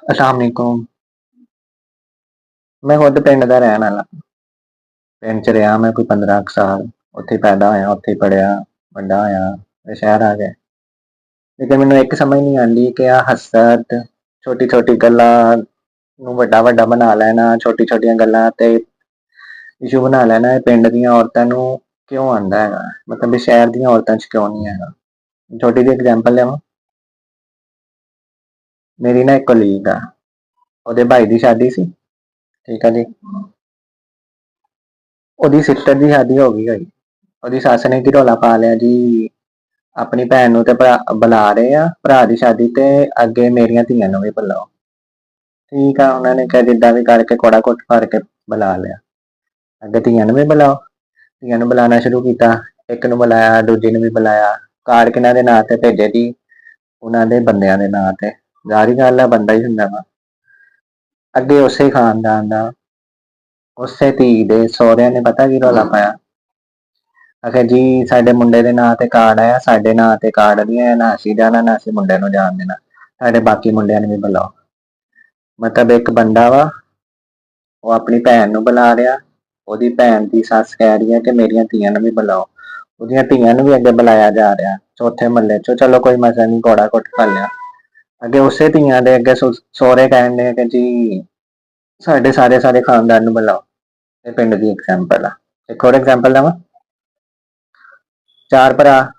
अस्सलाम वालेकुम। मैं खुद पिंड दा रहण वाला। पिंड च ਰਿਹਾ मैं कोई 15 ਕੁ ਸਾਲ। ਉੱਥੇ ਹੀ ਪੈਦਾ ਹੋਇਆ, ਉੱਥੇ ਹੀ ਪੜ੍ਹਿਆ, ਵੱਡਾ ਹੋਇਆ, ਫਿਰ ਸ਼ਹਿਰ ਆ ਗਏ। ਲੇਕਿਨ ਮੈਨੂੰ ਇੱਕ ਸਮਝ ਨਹੀਂ ਆਉਂਦੀ ਕਿ ਆਹ ਹਸਰਤ ਛੋਟੀ ਛੋਟੀ ਗੱਲਾਂ ਨੂੰ ਵੱਡਾ ਵੱਡਾ ਬਣਾ ਲੈਣਾ, ਛੋਟੀ ਛੋਟੀਆਂ ਗੱਲਾਂ ਤੇ ਇਸ਼ੂ ਬਣਾ ਲੈਣਾ, ਇਹ ਪਿੰਡ ਦੀਆਂ ਔਰਤਾਂ ਨੂੰ ਕਿਉਂ ਆਉਂਦਾ ਹੈਗਾ, ਮਤਲਬ ਵੀ ਸ਼ਹਿਰ ਦੀਆਂ ਔਰਤਾਂ 'ਚ ਕਿਉਂ ਨਹੀਂ ਹੈਗਾ। ਛੋਟੀ ਜਿਹੀ ਐਗਜ਼ਾਮਪਲ ਲਿਆਵਾਂ। ਮੇਰੀ ਨਾ ਇੱਕ ਕੋਲੀਗ ਆ, ਉਹਦੇ ਭਾਈ ਦੀ ਸ਼ਾਦੀ ਸੀ। ਠੀਕ ਆ ਜੀ। ਉਹਦੀ ਸਿਸਟਰ ਦੀ ਸ਼ਾਦੀ ਹੋ ਗਈ ਹੋਈ। ਉਹਦੀ ਸੱਸ ਨੇ ਕੀ ਰੌਲਾ ਪਾ ਲਿਆ ਜੀ, ਆਪਣੀ ਭੈਣ ਨੂੰ ਤੇ ਬੁਲਾ ਰਹੇ ਆ ਭਰਾ ਦੀ ਸ਼ਾਦੀ ਤੇ, ਅੱਗੇ ਮੇਰੀਆਂ ਧੀਆਂ ਨੂੰ ਵੀ ਬੁਲਾਓ। ਠੀਕ ਆ, ਉਹਨਾਂ ਨੇ ਕਿਹਾ ਜਿੱਦਾਂ ਵੀ ਕਰਕੇ ਕੋੜਾ ਕੁੱਟ ਭਰ ਕੇ ਬੁਲਾ ਲਿਆ। ਅੱਗੇ ਧੀਆਂ ਨੂੰ ਵੀ ਬੁਲਾਓ। ਧੀਆਂ ਨੂੰ ਬੁਲਾਉਣਾ ਸ਼ੁਰੂ ਕੀਤਾ, ਇੱਕ ਨੂੰ ਬੁਲਾਇਆ, ਦੂਜੀ ਨੂੰ ਵੀ ਬੁਲਾਇਆ। ਕਾਰਡ ਕਿਹਨਾਂ ਦੇ ਨਾਂ ਤੇ ਭੇਜੇ ਜੀ? ਉਹਨਾਂ ਦੇ ਬੰਦਿਆਂ ਦੇ ਨਾਂ ਤੇ। ਜ਼ਾਹਰੀ ਗੱਲ ਆ, ਬੰਦਾ ਹੀ ਹੁੰਦਾ ਵਾ। ਅੱਗੇ ਉਸੇ ਖਾਨਦਾਨ ਦਾ ਉਸੇ ਧੀ ਦੇ ਸਹੁਰਿਆਂ ਨੇ ਪਤਾ ਕੀ ਰੌਲਾ ਪਾਇਆ, ਅਖੇ ਜੀ ਸਾਡੇ ਮੁੰਡੇ ਦੇ ਨਾਂ ਤੇ ਕਾਰਡ ਆਇਆ, ਸਾਡੇ ਨਾਂ ਤੇ ਕਾਰਡ ਨਹੀਂ ਆਇਆ, ਨਾ ਅਸੀਂ ਜਾਣਾ ਨਾ ਅਸੀਂ ਮੁੰਡੇ ਨੂੰ ਜਾਣ ਦੇਣਾ, ਸਾਡੇ ਬਾਕੀ ਮੁੰਡਿਆਂ ਨੂੰ ਵੀ ਬੁਲਾਓ। ਮਤਲਬ ਇੱਕ ਬੰਦਾ ਵਾ, ਉਹ ਆਪਣੀ ਭੈਣ ਨੂੰ ਬੁਲਾ ਰਿਹਾ, ਉਹਦੀ ਭੈਣ ਦੀ ਸੱਸ ਕਹਿ ਰਹੀ ਹੈ ਕਿ ਮੇਰੀਆਂ ਧੀਆਂ ਨੂੰ ਵੀ ਬੁਲਾਓ, ਉਹਦੀਆਂ ਧੀਆਂ ਨੂੰ ਵੀ ਅੱਗੇ ਬੁਲਾਇਆ ਜਾ ਰਿਹਾ ਚੌਥੇ ਮਹੱਲੇ ਚੋਂ। ਚਲੋ ਕੋਈ ਮਸਲਾ ਨਹੀਂ, ਕੋੜਾ ਕੁੱਟ ਕਰ ਲਿਆ। ਅੱਗੇ ਉਸੇ ਧੀਆਂ ਦੇ ਅੱਗੇ ਸਹੁਰੇ ਕਹਿਣ ਦੇ ਕਿ ਜੀ ਸਾਡੇ ਸਾਰੇ ਸਾਰੇ ਖਾਨਦਾਨ ਨੂੰ ਬੁਲਾਓ। ਇਹ ਪਿੰਡ ਦੀ ਐਗਜ਼ਾਮਪਲ ਆ। ਇੱਕ ਹੋਰ ਐਗਜ਼ਾਮਪਲ ਦਵਾਂ। 4 ਭਰਾ,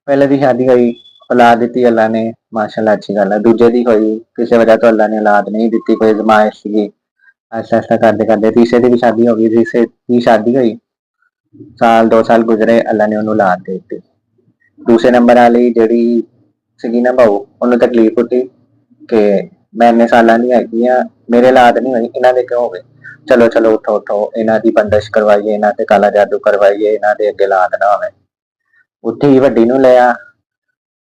ਪਹਿਲੇ ਦੀ ਸ਼ਾਦੀ ਹੋਈ, ਔਲਾਦ ਦਿੱਤੀ ਅੱਲਾ ਨੇ, ਮਾਸ਼ਾਅੱਲਾ ਅੱਛੀ ਗੱਲ ਹੈ। ਦੂਜੇ ਦੀ ਹੋਈ, ਕਿਸੇ ਵਜ੍ਹਾ ਤੋਂ ਅੱਲਾ ਨੇ ਔਲਾਦ ਨਹੀਂ ਦਿੱਤੀ, ਕੋਈ ਅਜ਼ਮਾਇਸ਼ ਸੀਗੀ। ਐਸਾ ਐਸਾ ਕਰਦੇ ਕਰਦੇ ਤੀਸਰੇ ਦੀ ਵੀ ਸ਼ਾਦੀ ਹੋ ਗਈ। ਤੀਸਰੇ ਦੀ ਸ਼ਾਦੀ ਹੋਈ, ਸਾਲ 2 ਸਾਲ ਗੁਜ਼ਰੇ, ਅੱਲਾ ਨੇ ਉਹਨੂੰ ਔਲਾਦ ਦੇ ਦਿੱਤੀ। ਦੂਸਰੇ ਨੰਬਰ ਵਾਲੀ ਜਿਹੜੀ ਸੀਗੀ ਨਾ ਬਹੂ, ਉਹਨੂੰ ਤਕਲੀਫ ਉੱਠੀ ਕਿ ਮੈਂ ਇੰਨੇ ਸਾਲਾਂ ਦੀ ਹੈਗੀ ਆ, ਮੇਰੇ ਔਲਾਦ ਨਹੀਂ ਹੋਈ, ਇਹਨਾਂ ਦੇ ਕਿਉਂ ਹੋ ਗਏ। ਚਲੋ ਚਲੋ ਉਠੋ ਉਠੋ, ਇਹਨਾਂ ਦੀ ਬੰਦਸ਼ ਕਰਵਾਈਏ, ਇਹਨਾਂ ਤੇ ਕਾਲਾ ਜਾਦੂ ਕਰਵਾਈਏ, ਇਹਨਾਂ ਦੇ ਅੱਗੇ ਔਲਾਦ ਨਾ ਹੋਵੇ। ਉੱਠੀ ਵੱਡੀ ਨੂੰ ਲਿਆ,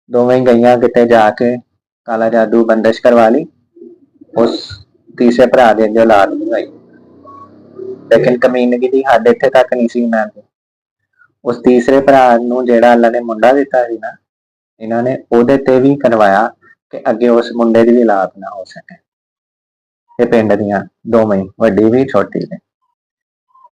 ਦੋਵੇਂ ਗਈਆਂ ਕਿਤੇ ਜਾ ਕੇ ਕਾਲਾ ਜਾਦੂ ਬੰਦਸ਼ ਕਰਵਾ ਲਈ। ਉਸ ਤੀਸਰੇ ਭਰਾ ਦੇ ਅੱਗੇ ਔਲਾਦ ਨਹੀਂ ਹੋਈ। ਲੇਕਿਨ ਕਮੀਨਗੀ ਦੀ ਹੱਦ ਇੱਥੇ ਤੱਕ ਨਹੀਂ ਸੀ ਇਹਨਾਂ ਦੀ। ਉਸ ਤੀਸਰੇ ਭਰਾ ਨੂੰ ਜਿਹੜਾ ਅੱਲਾ ਨੇ ਮੁੰਡਾ ਦਿੱਤਾ ਸੀ ਨਾ, ਇਹਨਾਂ ਨੇ ਉਹਦੇ ਤੇ ਵੀ ਕਰਵਾਇਆ ਕਿ ਅੱਗੇ ਉਸ ਮੁੰਡੇ ਦੀ ਵੀ ਔਲਾਦ ਨਾ ਹੋ ਸਕੇ। ਇਹ ਪਿੰਡ ਦੀਆਂ ਦੋਵੇਂ, ਵੱਡੀ ਵੀ ਛੋਟੀ ਵੀ।